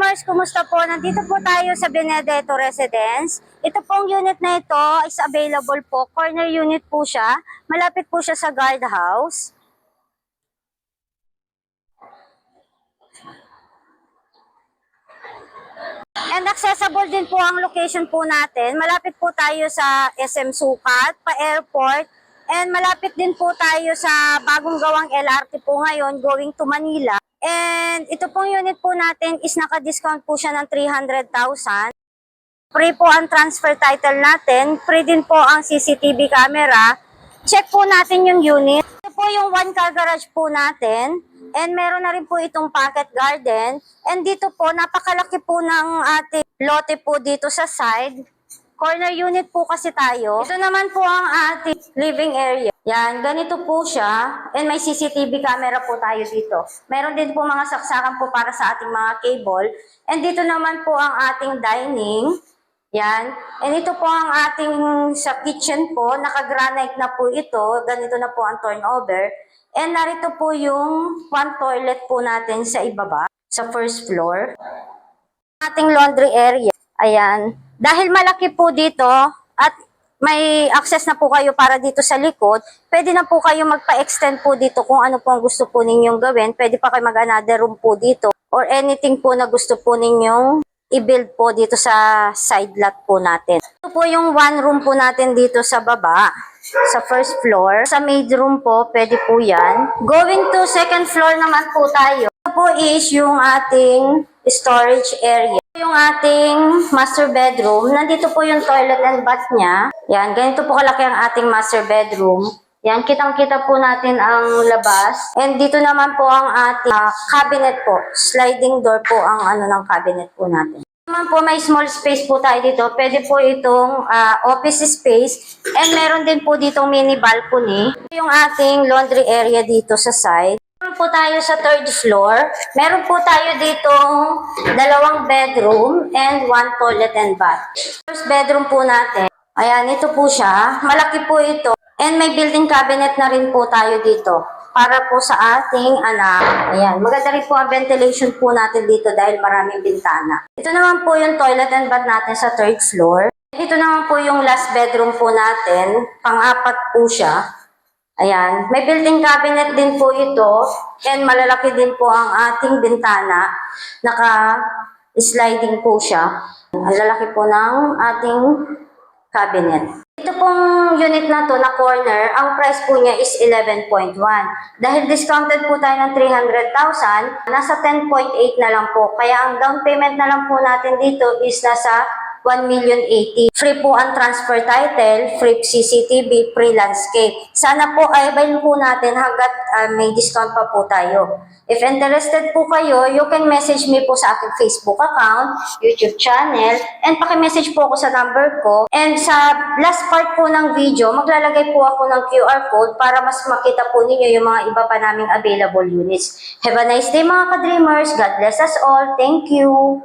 Dreamers, kumusta po? Nandito po tayo sa Benedetto Residence. Ito pong unit na ito is available po. Corner unit po siya. Malapit po siya sa guardhouse. And accessible din po ang location po natin. Malapit po tayo sa SM Sukat, pa-airport. And malapit din po tayo sa bagong gawang LRT po ngayon going to Manila. And ito pong unit po natin is naka-discount po siya ng 300,000. Free po ang transfer title natin. Free din po ang CCTV camera. Check po natin yung unit. Ito po yung one car garage po natin. And meron na rin po itong pocket garden. And dito po, napakalaki po ng ating lote po dito sa side. Corner unit po kasi tayo. Ito naman po ang ating living area. Yan, ganito po siya. And may CCTV camera po tayo dito. Meron din po mga saksakan po para sa ating mga cable. And dito naman po ang ating dining. Yan. And ito po ang ating sa kitchen po. Naka-granite na po ito. Ganito na po ang turnover. And narito po yung one toilet po natin sa ibaba, sa first floor. Ating laundry area. Ayan. Dahil malaki po dito at may access na po kayo para dito sa likod, pwede na po kayo magpa-extend po dito kung ano po ang gusto po ninyong gawin. Pwede pa kayo mag-another room po dito or anything po na gusto po ninyong i-build po dito sa side lot po natin. Ito po yung one room po natin dito sa baba, sa first floor. Sa maid room po, pwede po yan. Going to second floor naman po tayo. Ito po is yung ating storage area. Yung ating master bedroom, nandito po yung toilet and bath niya. Yan, ganito po kalaki ang ating master bedroom. Yan, kitang-kita po natin ang labas. And dito naman po ang ating cabinet po. Sliding door po ang ng cabinet po natin. Naman po may small space po tayo dito. Pwede po itong office space. And meron din po ditong mini balcony. Yung ating laundry area dito sa side. Meron po tayo sa third floor. Meron po tayo ditong dalawang bedroom and one toilet and bath. First bedroom po natin. Ayan, ito po siya. Malaki po ito. And may built-in cabinet na rin po tayo dito. Para po sa ating anak. Ayan, maganda rin po ang ventilation po natin dito dahil maraming bintana. Ito naman po yung toilet and bath natin sa third floor. Ito naman po yung last bedroom po natin. Pang-apat po siya. Ayan, may built-in cabinet din po ito and malalaki din po ang ating bintana. Naka-sliding po siya. Ang lalaki po ng ating cabinet. Ito pong unit na to na corner, ang price po niya is 11.1. Dahil discounted po tayo ng 300,000, nasa 10.8 na lang po. Kaya ang down payment na lang po natin dito is nasa 1,080,000. Free po ang transfer title, free CCTV, free landscape. Sana po ayabayin po natin hanggat may discount pa po tayo. If interested po kayo, you can message me po sa aking Facebook account, YouTube channel, and paki-message po ako sa number ko. And sa last part po ng video, maglalagay po ako ng QR code para mas makita po ninyo yung mga iba pa naming available units. Have a nice day mga ka-dreamers. God bless us all. Thank you.